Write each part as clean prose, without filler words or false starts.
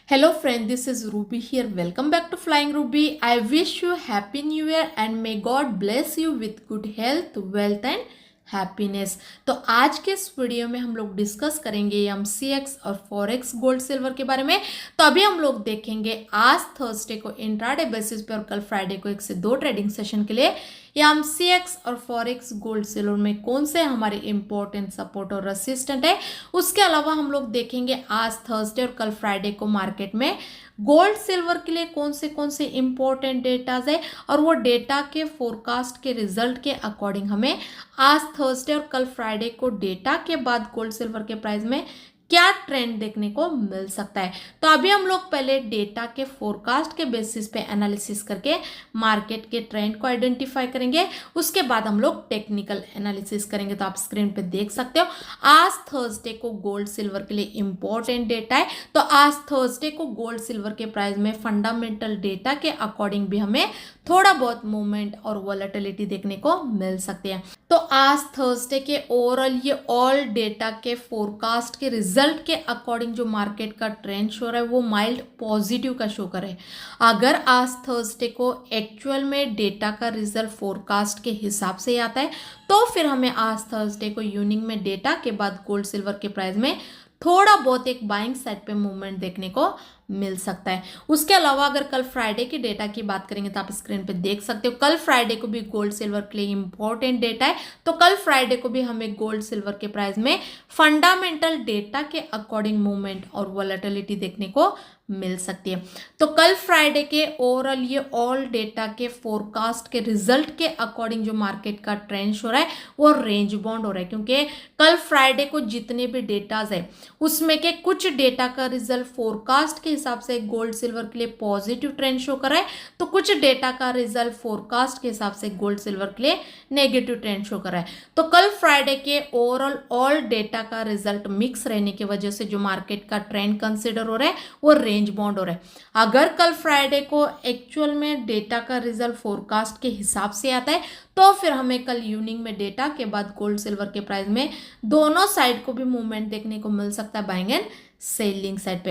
Hello friend, this is Ruby here. Welcome back to Flying Ruby. I wish you happy new year and may God bless you with good health, wealth and happiness. तो आज के इस video में हम लोग discuss करेंगे MCX और forex gold silver के बारे में। तो अभी हम लोग देखेंगे आज थर्सडे को इंट्राडे बेसिस पे और कल फ्राइडे को 1 से 2 ट्रेडिंग सेशन के लिए MCX और फॉरेक्स गोल्ड सिल्वर में कौन से हमारे इंपॉर्टेंट सपोर्ट और रेसिस्टेंट है। उसके अलावा हम लोग देखेंगे आज थर्सडे और कल फ्राइडे को मार्केट में गोल्ड सिल्वर के लिए कौन से इंपॉर्टेंट डेटाज है और वो डेटा के फोरकास्ट के रिजल्ट के अकॉर्डिंग हमें आज थर्सडे और कल फ्राइडे को डेटा के बाद गोल्ड सिल्वर के प्राइस में क्या ट्रेंड देखने को मिल सकता है। तो अभी हम लोग पहले डेटा के फोरकास्ट के बेसिस पे एनालिसिस करके मार्केट के ट्रेंड को आइडेंटिफाई करेंगे। उसके बाद हम लोग टेक्निकल एनालिसिस करेंगे। तो आप स्क्रीन पे देख सकते हो आज थर्सडे को गोल्ड सिल्वर के लिए इंपॉर्टेंट डेटा है। तो आज थर्सडे को गोल्ड सिल्वर के प्राइस में फंडामेंटल डेटा के अकॉर्डिंग भी हमें थोड़ा बहुत मूवमेंट और वॉलेटिलिटी देखने को मिल सकती है। तो आज थर्सडे के ओवरऑल ये ऑल डेटा के फोरकास्ट के रिजल्ट के अकॉर्डिंग जो मार्केट का ट्रेंड शो रहा है वो माइल्ड पॉजिटिव का शो करे। अगर आज थर्सडे को एक्चुअल में डेटा का रिजल्ट फोरकास्ट के हिसाब से आता है तो फिर हमें आज थर्सडे को इवनिंग में डेटा के बाद गोल्ड सिल्वर के प्राइस में थोड़ा बहुत एक बाइंग साइड पे मूवमेंट देखने को मिल सकता है। उसके अलावा अगर कल फ्राइडे के डेटा की बात करेंगे तो आप स्क्रीन पे देख सकते हो कल फ्राइडे को भी गोल्ड सिल्वर के लिए इंपॉर्टेंट डेटा है। तो कल फ्राइडे को भी हमें गोल्ड सिल्वर के प्राइस में फंडामेंटल डेटा के अकॉर्डिंग मूवमेंट और वॉलेटिलिटी देखने को मिल सकती है। तो कल फ्राइडे के ओवरऑल ये ऑल डेटा के फोरकास्ट के रिजल्ट के अकॉर्डिंग जो मार्केट का ट्रेंड हो रहा है वो रेंज बाउंड हो रहा है, क्योंकि कल फ्राइडे को जितने भी डेटाज है उसमें के कुछ डेटा का रिजल्ट फोरकास्ट के हिसाब से गोल्ड सिल्वर के लिए पॉजिटिव ट्रेंड शो कर रहा है, तो कुछ डेटा का रिजल्ट फोरकास्ट के हिसाब से गोल्ड सिल्वर के लिए नेगेटिव ट्रेंड शो कर रहा है। तो कल फ्राइडे के ओवरऑल ऑल डेटा का रिजल्ट मिक्स रहने की वजह से जो मार्केट का ट्रेंड कंसिडर हो रहा है वो रेंज बाउंड हो रहा है। अगर कल फ्राइडे को एक्चुअल में डेटा का रिजल्ट फोरकास्ट के हिसाब से आता है तो फिर हमें कल इवनिंग में डेटा के बाद गोल्ड सिल्वर के प्राइस में दोनों साइड को भी मूवमेंट देखने को मिल सकता है, बाइंग एंड सेलिंग साइड पे।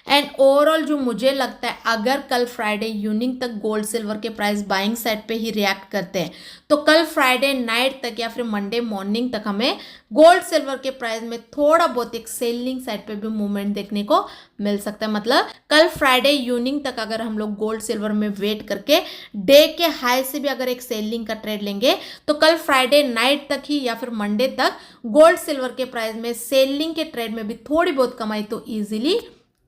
एंड ओवरऑल जो मुझे लगता है अगर कल फ्राइडे इवनिंग तक गोल्ड सिल्वर के प्राइस बाइंग साइड पे ही रिएक्ट करते हैं तो कल फ्राइडे नाइट तक या फिर मंडे मॉर्निंग तक हमें गोल्ड सिल्वर के प्राइस में थोड़ा बहुत एक सेलिंग साइड पे भी मूवमेंट देखने को मिल सकता है। मतलब कल फ्राइडे इवनिंग तक अगर हम लोग गोल्ड सिल्वर में वेट करके डे के हाई से भी अगर एक सेलिंग का ट्रेड लेंगे तो कल फ्राइडे नाइट तक ही या फिर मंडे तक गोल्ड सिल्वर के प्राइस में सेलिंग के ट्रेड में भी थोड़ी बहुत कमाई तो इजीली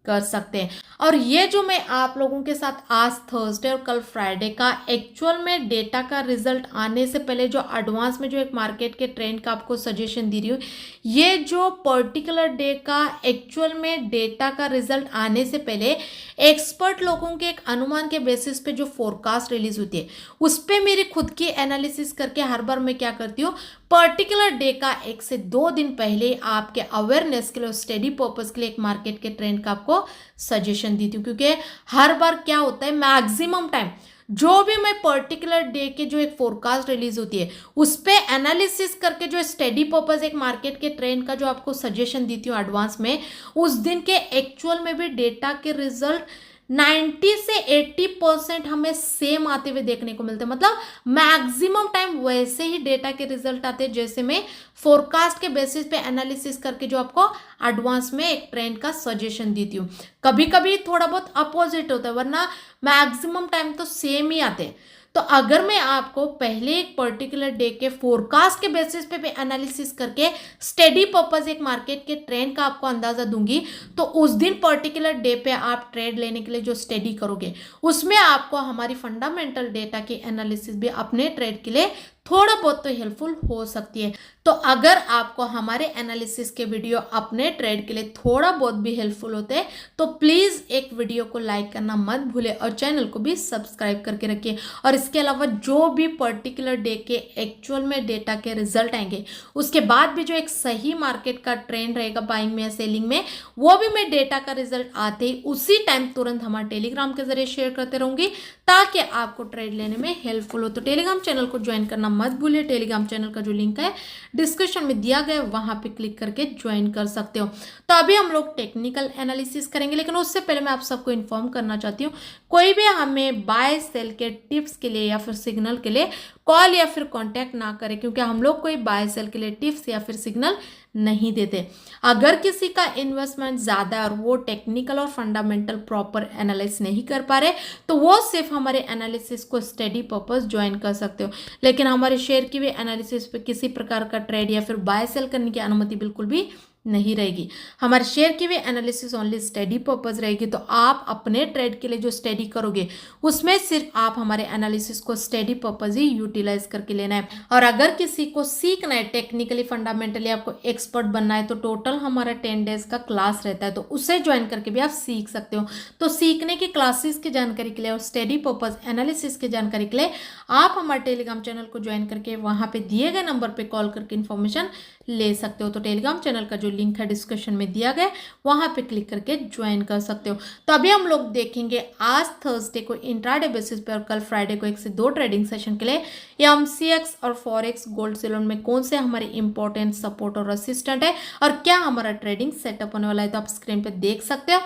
कर सकते हैं। और ये जो मैं आप लोगों के साथ आज थर्सडे और कल फ्राइडे का एक्चुअल में डेटा का रिजल्ट आने से पहले जो एडवांस में जो एक मार्केट के ट्रेंड का आपको सजेशन दे रही हूँ, ये जो पर्टिकुलर डे का एक्चुअल में डेटा का रिजल्ट आने से पहले एक्सपर्ट लोगों के एक अनुमान के बेसिस पे जो फोरकास्ट रिलीज होती है उस पर मेरी खुद की एनालिसिस करके हर बार मैं क्या करती हूँ पर्टिकुलर डे का 1 से 2 दिन पहले आपके अवेयरनेस के लिए स्टडी पर्पस के लिए एक मार्केट के ट्रेंड का आपको सजेशन दी थी, क्योंकि हर बार क्या होता है मैक्सिमम टाइम जो भी मैं पर्टिकुलर डे के जो एक फोरकास्ट रिलीज होती है उस पे एनालिसिस करके जो स्टडी पर्पस एक मार्केट के ट्रेंड का जो आपको सजेशन दी थी एडवांस में, उस दिन के एक्चुअल में भी डेटा के रिजल्ट 90 से 80% हमें सेम आते हुए देखने को मिलते हैं। मतलब मैक्सिमम टाइम वैसे ही डेटा के रिजल्ट आते हैं जैसे मैं फोरकास्ट के बेसिस पे एनालिसिस करके जो आपको एडवांस में एक ट्रेंड का सजेशन देती हूँ। कभी कभी थोड़ा बहुत अपोजिट होता है, वरना मैक्सिमम टाइम तो सेम ही आते हैं। तो अगर मैं आपको पहले एक पर्टिकुलर डे के फोरकास्ट के बेसिस पे एनालिसिस करके स्टडी पर्पस एक मार्केट के ट्रेंड का आपको अंदाजा दूंगी तो उस दिन पर्टिकुलर डे पे आप ट्रेड लेने के लिए जो स्टडी करोगे उसमें आपको हमारी फंडामेंटल डेटा की एनालिसिस भी अपने ट्रेड के लिए थोड़ा बहुत तो हेल्पफुल हो सकती है। तो अगर आपको हमारे एनालिसिस के वीडियो अपने ट्रेड के लिए थोड़ा बहुत भी हेल्पफुल होते हैं तो प्लीज़ एक वीडियो को लाइक करना मत भूले और चैनल को भी सब्सक्राइब करके रखिए। और इसके अलावा जो भी पर्टिकुलर डे के एक्चुअल में डेटा के रिजल्ट आएंगे उसके बाद भी जो एक सही मार्केट का ट्रेंड रहेगा बाइंग में या सेलिंग में, वो भी मैं डेटा का रिजल्ट आते ही उसी टाइम तुरंत हमारे टेलीग्राम के जरिए शेयर करते रहूंगी ताकि आपको ट्रेड लेने में हेल्पफुल हो। तो टेलीग्राम चैनल को ज्वाइन करना मत भूलिए। टेलीग्राम चैनल का जो लिंक है डिस्क्रिप्शन में दिया गया है, वहां पे क्लिक करके ज्वाइन कर सकते हो। तो अभी हम लोग टेक्निकल एनालिसिस करेंगे, लेकिन उससे पहले मैं आप सबको इन्फॉर्म करना चाहती हूँ, कोई भी हमें बाय सेल के टिप्स के लिए या फिर सिग्नल के लिए कॉल या फिर कांटेक्ट ना करें, क्योंकि हम लोग कोई बाय सेल के लिए टिप्स या फिर सिग्नल नहीं देते। अगर किसी का इन्वेस्टमेंट ज़्यादा है और वो टेक्निकल और फंडामेंटल प्रॉपर एनालिसिस नहीं कर पा रहे, तो वो सिर्फ हमारे एनालिसिस को स्टडी पर्पस ज्वाइन कर सकते हो, लेकिन हमारे शेयर की भी एनालिसिस पे किसी प्रकार का ट्रेड या फिर बाय सेल करने की अनुमति बिल्कुल भी नहीं रहेगी। हमारे शेयर की भी एनालिसिस ओनली स्टडी पर्पस रहेगी। तो आप अपने ट्रेड के लिए जो स्टडी करोगे उसमें सिर्फ आप हमारे एनालिसिस को स्टडी पर्पस ही यूटिलाइज करके लेना है। और अगर किसी को सीखना है टेक्निकली फंडामेंटली, आपको एक्सपर्ट बनना है, तो टोटल हमारा 10 डेज का क्लास रहता है, तो उसे ज्वाइन करके भी आप सीख सकते हो। तो सीखने की क्लासेस की जानकारी के लिए और स्टडी पर्पस एनालिसिस की जानकारी के लिए आप हमारे टेलीग्राम चैनल को ज्वाइन करके वहां पे दिए गए नंबर पे कॉल करके इन्फॉर्मेशन ले सकते हो। तो टेलीग्राम चैनल का जो लिंक है डिस्क्रिप्शन में दिया गया, वहां पे क्लिक करके ज्वाइन कर सकते हो। तो अभी हम लोग देखेंगे आज थर्सडे को इंट्राडे बेसिस पे और कल फ्राइडे को 1 से 2 ट्रेडिंग सेशन के लिए एमसीएक्स और फॉरेक्स गोल्ड सिल्वर में कौन से हमारे इंपॉर्टेंट सपोर्ट और रेसिस्टेंट है और क्या हमारा ट्रेडिंग सेटअप होने वाला है। तो आप स्क्रीन पे देख सकते हो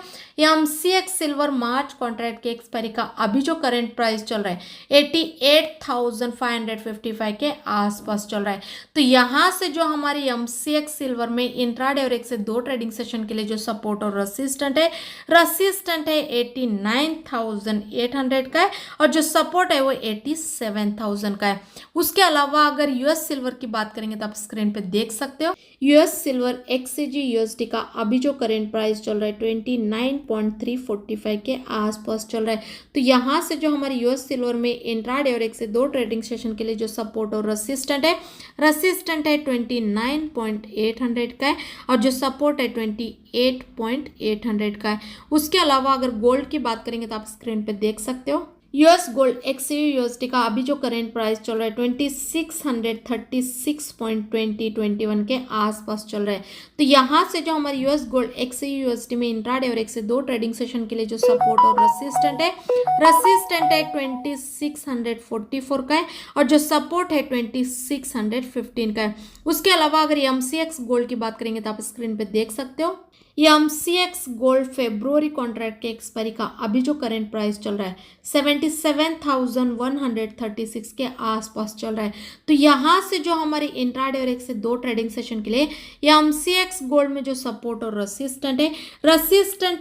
एमसीएक्स सिल्वर मार्च कॉन्ट्रैक्ट के एक्सपायरी का अभी जो करंट प्राइस चल रहा है 88,555 के आसपास चल रहा है। तो यहाँ से जो हमारी एमसीएक्स सिल्वर में इंट्राडे और 1 से 2 ट्रेडिंग सेशन के लिए जो सपोर्ट और रेसिस्टेंट है 89,800 का है और जो सपोर्ट है वो 87,000 का है। उसके अलावा अगर यूएस सिल्वर की बात करेंगे तो आप स्क्रीन पे देख सकते हो यूएस सिल्वर एक्ससीजी यूएसडी का अभी जो करेंट प्राइस चल रहा है 29.345 के आसपास चल रहा है। तो यहाँ से जो हमारे यूएस सिल्वर में इंट्राडे और 1 से 2 ट्रेडिंग सेशन के लिए जो सपोर्ट और रेसिस्टेंट है 29.800 का है और जो सपोर्ट है 28.800 का है। उसके अलावा अगर गोल्ड की बात करेंगे तो आप स्क्रीन पे देख सकते हो यूएस गोल्ड एक्सयूएसडी का अभी जो करेंट प्राइस चल रहा है 2636.2021 के आसपास चल रहा है। तो यहाँ से जो हमारे यूएस गोल्ड एक्सयूएसडी में इंट्राडे और 1 से 2 ट्रेडिंग सेशन के लिए जो सपोर्ट और रेसिस्टेंट है 2644 का है और जो सपोर्ट है 2615 का है। उसके अलावा अगर एमसीएक्स गोल्ड की बात करेंगे तो आप स्क्रीन पे देख सकते हो एमसीएक्स गोल्ड फेब्रुवरी कॉन्ट्रैक्ट के एक्सपायरी का अभी जो करंट प्राइस चल रहा है 77,136 के आसपास चल रहा है। तो यहाँ से जो हमारे इंट्राडे और 1 से 2 ट्रेडिंग सेशन के लिए एमसीएक्स गोल्ड में जो सपोर्ट और रेसिस्टेंट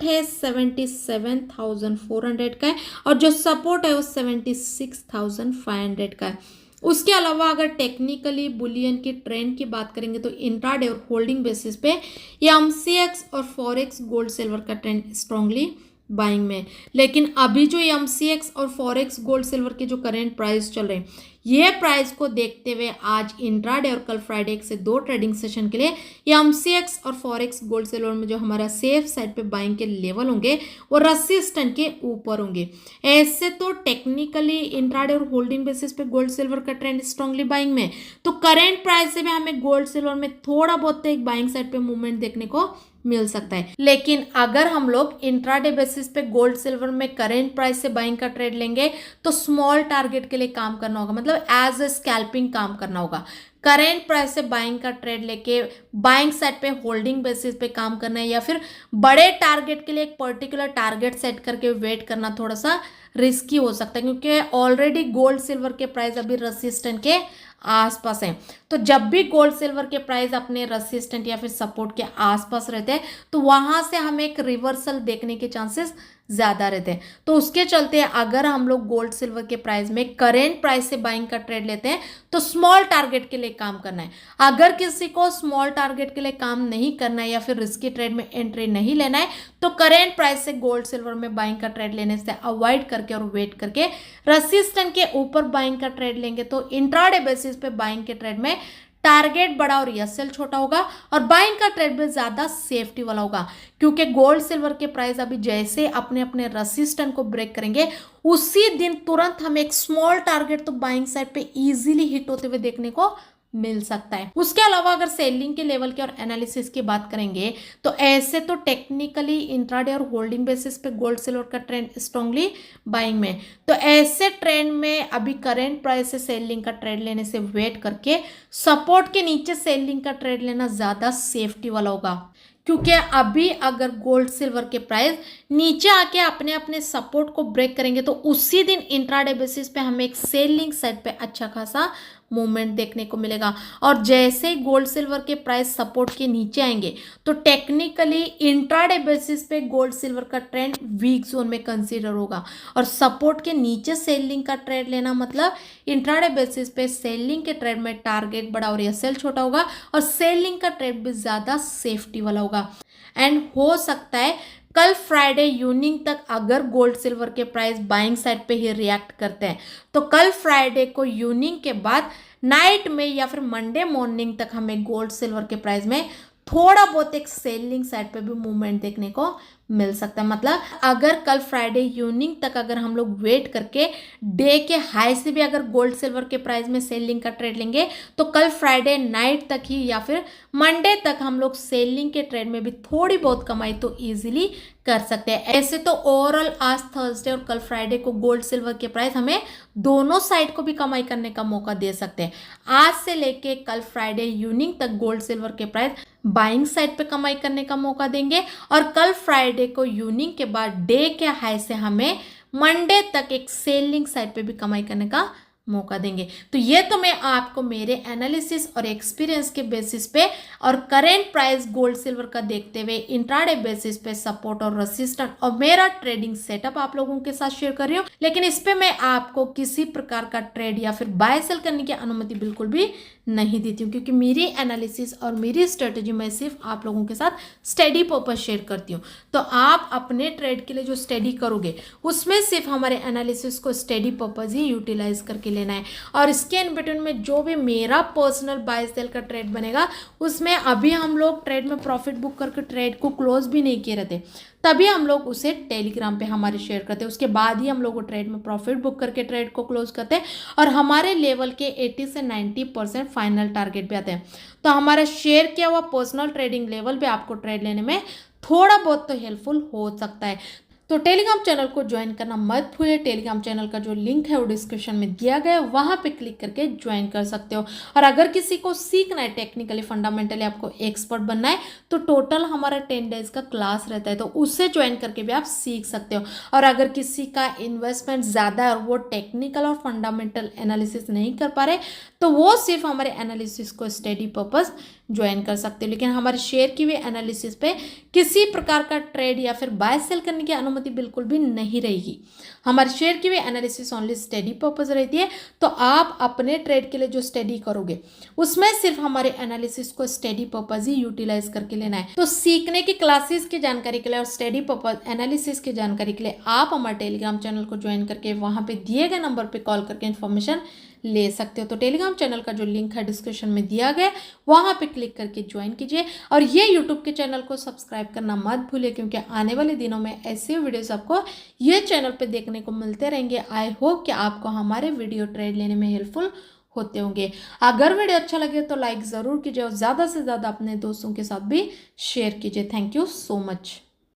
है 77,400 का है और जो सपोर्ट है वो 76,500 का है। उसके अलावा अगर टेक्निकली बुलियन की ट्रेंड की बात करेंगे तो इंट्राडे और होल्डिंग बेसिस पे एमसीएक्स और फॉरेक्स गोल्ड सिल्वर का ट्रेंड स्ट्रांगली बाइंग में, लेकिन अभी जो एमसीएक्स और फॉरेक्स गोल्ड सिल्वर के जो करेंट प्राइस चल रहे हैं ये प्राइस को देखते हुए आज इंट्राडे और कल फ्राइडे 1 से 2 ट्रेडिंग सेशन के लिए एमसीएक्स और फॉरेक्स गोल्ड सिल्वर में जो हमारा सेफ साइड पे बाइंग के लेवल होंगे वो रेसिस्टेंट के ऊपर होंगे। ऐसे तो टेक्निकली इंट्राडे और होल्डिंग बेसिस पे गोल्ड सिल्वर का ट्रेंड स्ट्रांगली बाइंग में, तो करेंट प्राइस से भी हमें गोल्ड सिल्वर में थोड़ा बहुत एक बाइंग साइड पे मूवमेंट देखने को मिल सकता है। लेकिन अगर हम लोग इंट्राडे बेसिस पे गोल्ड सिल्वर में करेंट प्राइस से बाइंग का ट्रेड लेंगे तो स्मॉल टारगेट के लिए काम करना होगा, मतलब एज ए स्कैल्पिंग काम करना होगा। करेंट प्राइस से बाइंग का ट्रेड लेके बाइंग साइड पे होल्डिंग बेसिस पे काम करना है या फिर बड़े टारगेट के लिए एक पर्टिकुलर टारगेट सेट करके वेट करना थोड़ा सा रिस्की हो सकता है, क्योंकि ऑलरेडी गोल्ड सिल्वर के प्राइस अभी रेसिस्टेंट के आसपास है। तो जब भी गोल्ड सिल्वर के प्राइस अपने रेसिस्टेंट या फिर सपोर्ट के आसपास रहते हैं तो वहां से हमें एक रिवर्सल देखने के चांसेस ज़्यादा रहते हैं। तो उसके चलते अगर हम लोग गोल्ड सिल्वर के प्राइस में करेंट प्राइस से बाइंग का ट्रेड लेते हैं तो स्मॉल टारगेट के लिए काम करना है। अगर किसी को स्मॉल टारगेट के लिए काम नहीं करना है या फिर रिस्की ट्रेड में एंट्री नहीं लेना है तो करेंट प्राइस से गोल्ड सिल्वर में बाइंग का ट्रेड लेने से अवॉइड करके और वेट करके रेसिस्टेंट के ऊपर बाइंग का ट्रेड लेंगे तो इंट्राडे बेसिस पे बाइंग के ट्रेड में टारगेट बड़ा और एसएल छोटा होगा और बाइंग का ट्रेड भी ज्यादा सेफ्टी वाला होगा, क्योंकि गोल्ड सिल्वर के प्राइस अभी जैसे अपने अपने रेसिस्टेंट को ब्रेक करेंगे उसी दिन तुरंत हमें एक स्मॉल टारगेट तो बाइंग साइड पे इजीली हिट होते हुए देखने को मिल सकता है। उसके अलावा अगर सेलिंग के लेवल के और एनालिसिस की बात करेंगे तो ऐसे तो टेक्निकली इंट्राडे और होल्डिंग बेसिस पे गोल्ड सिल्वर का ट्रेंड स्ट्रांगली बाइंग में, तो ऐसे ट्रेंड में अभी करेंट प्राइस से सेलिंग का ट्रेड लेने से वेट करके सपोर्ट के नीचे सेलिंग का ट्रेड लेना ज्यादा सेफ्टी वाला होगा, क्योंकि अभी अगर गोल्ड सिल्वर के प्राइस नीचे आके अपने अपने सपोर्ट को ब्रेक करेंगे तो उसी दिन इंट्राडे बेसिस पे हमें एक सेलिंग साइड पे अच्छा खासा मूवमेंट देखने को मिलेगा। और जैसे ही गोल्ड सिल्वर के प्राइस सपोर्ट के नीचे आएंगे तो टेक्निकली इंट्राडे बेसिस पे गोल्ड सिल्वर का ट्रेंड वीक जोन में कंसीडर होगा, और सपोर्ट के नीचे सेलिंग का ट्रेड लेना मतलब इंट्राडे बेसिस पे सेलिंग के ट्रेड में टारगेट बड़ा और एसएल छोटा होगा और सेलिंग का ट्रेड भी ज्यादा सेफ्टी वाला होगा। एंड हो सकता है कल फ्राइडे इवनिंग तक अगर गोल्ड सिल्वर के प्राइस बाइंग साइड पे ही रिएक्ट करते हैं तो कल फ्राइडे को इवनिंग के बाद नाइट में या फिर मंडे मॉर्निंग तक हमें गोल्ड सिल्वर के प्राइस में थोड़ा बहुत एक सेलिंग साइड पे भी मूवमेंट देखने को मिल सकता है। मतलब अगर कल फ्राइडे इवनिंग तक अगर हम लोग वेट करके डे के हाई से भी अगर गोल्ड सिल्वर के प्राइस में सेलिंग का ट्रेड लेंगे तो कल फ्राइडे नाइट तक ही या फिर मंडे तक हम लोग सेलिंग के ट्रेड में भी थोड़ी बहुत कमाई तो इजीली कर सकते हैं। ऐसे तो ओवरऑल आज थर्सडे और कल फ्राइडे को गोल्ड सिल्वर के प्राइस हमें दोनों साइड को भी कमाई करने का मौका दे सकते हैं। आज से लेके कल फ्राइडे इवनिंग तक गोल्ड सिल्वर के प्राइस बाइंग साइड पे कमाई करने का मौका देंगे और कल फ्राइडे को इवनिंग के बाद डे के हाई से हमें मंडे तक एक सेलिंग साइड पे भी कमाई करने का मौका देंगे। तो ये तो मैं आपको मेरे एनालिसिस और एक्सपीरियंस के बेसिस पे और करेंट प्राइस गोल्ड सिल्वर का देखते हुए इंट्राडे बेसिस पे सपोर्ट और रेजिस्टेंस और मेरा ट्रेडिंग सेटअप आप लोगों के साथ शेयर कर रही हूँ, लेकिन इस पे मैं आपको किसी प्रकार का ट्रेड या फिर बाय सेल करने की अनुमति बिल्कुल भी नहीं देती हूँ, क्योंकि मेरी एनालिसिस और मेरी स्ट्रेटेजी मैं सिर्फ आप लोगों के साथ स्टडी पर्पस शेयर करती हूँ। तो आप अपने ट्रेड के लिए जो स्टडी करोगे उसमें सिर्फ हमारे एनालिसिस को स्टडी पर्पस ही यूटिलाइज करके लेना है, और इसके इन बिटवीन में जो भी मेरा पर्सनल बाय सेल का ट्रेड बनेगा उसमें अभी हम लोग ट्रेड में प्रॉफिट बुक करके ट्रेड को क्लोज भी नहीं किए रहते, तभी हम लोग उसे टेलीग्राम पे हमारे शेयर करते हैं। उसके बाद ही हम लोग ट्रेड में प्रॉफिट बुक करके ट्रेड को क्लोज करते हैं और हमारे लेवल के 80 से 90% फाइनल टारगेट पे आते हैं। तो हमारा शेयर किया हुआ पर्सनल ट्रेडिंग लेवल पे आपको ट्रेड लेने में थोड़ा बहुत तो हेल्पफुल हो सकता है। तो टेलीग्राम चैनल को ज्वाइन करना मत भूलिए। टेलीग्राम चैनल का जो लिंक है वो डिस्क्रिप्शन में दिया गया है, वहां पे क्लिक करके ज्वाइन कर सकते हो। और अगर किसी को सीखना है टेक्निकली फंडामेंटली आपको एक्सपर्ट बनना है तो टोटल हमारा 10 डेज का क्लास रहता है, तो उससे ज्वाइन करके भी आप सीख सकते हो। और अगर किसी का इन्वेस्टमेंट ज़्यादा है और वो टेक्निकल और फंडामेंटल एनालिसिस नहीं कर पा रहे तो वो सिर्फ हमारे एनालिसिस को स्टडी पर्पस ज्वाइन कर सकते हो, लेकिन हमारे शेयर की हुई एनालिसिस पे किसी प्रकार का ट्रेड या फिर बाय सेल करने की अनुमति बिल्कुल भी नहीं रहेगी। हमारे शेयर की हुई एनालिसिस ओनली स्टडी पर्पस रहती है। तो आप अपने ट्रेड के लिए जो स्टडी करोगे उसमें सिर्फ हमारे एनालिसिस को स्टडी पर्पस ही यूटिलाइज करके लेना है। तो सीखने की क्लासेस की जानकारी के लिए और स्टडी पर्पस एनालिसिस की जानकारी के लिए आप हमारे टेलीग्राम चैनल को ज्वाइन करके वहां पे दिए गए नंबर पे कॉल करके इन्फॉर्मेशन ले सकते हो। तो टेलीग्राम चैनल का जो लिंक है डिस्क्रिप्शन में दिया गया, वहां पे क्लिक करके ज्वाइन कीजिए और ये यूट्यूब के चैनल को सब्सक्राइब करना मत भूलिए, क्योंकि आने वाले दिनों में ऐसे वीडियोस आपको ये चैनल पे देखने को मिलते रहेंगे। आई होप कि आपको हमारे वीडियो ट्रेड लेने में हेल्पफुल होते होंगे। अगर वीडियो अच्छा लगे तो लाइक ज़रूर कीजिए और ज़्यादा से ज़्यादा अपने दोस्तों के साथ भी शेयर कीजिए। Thank you so much.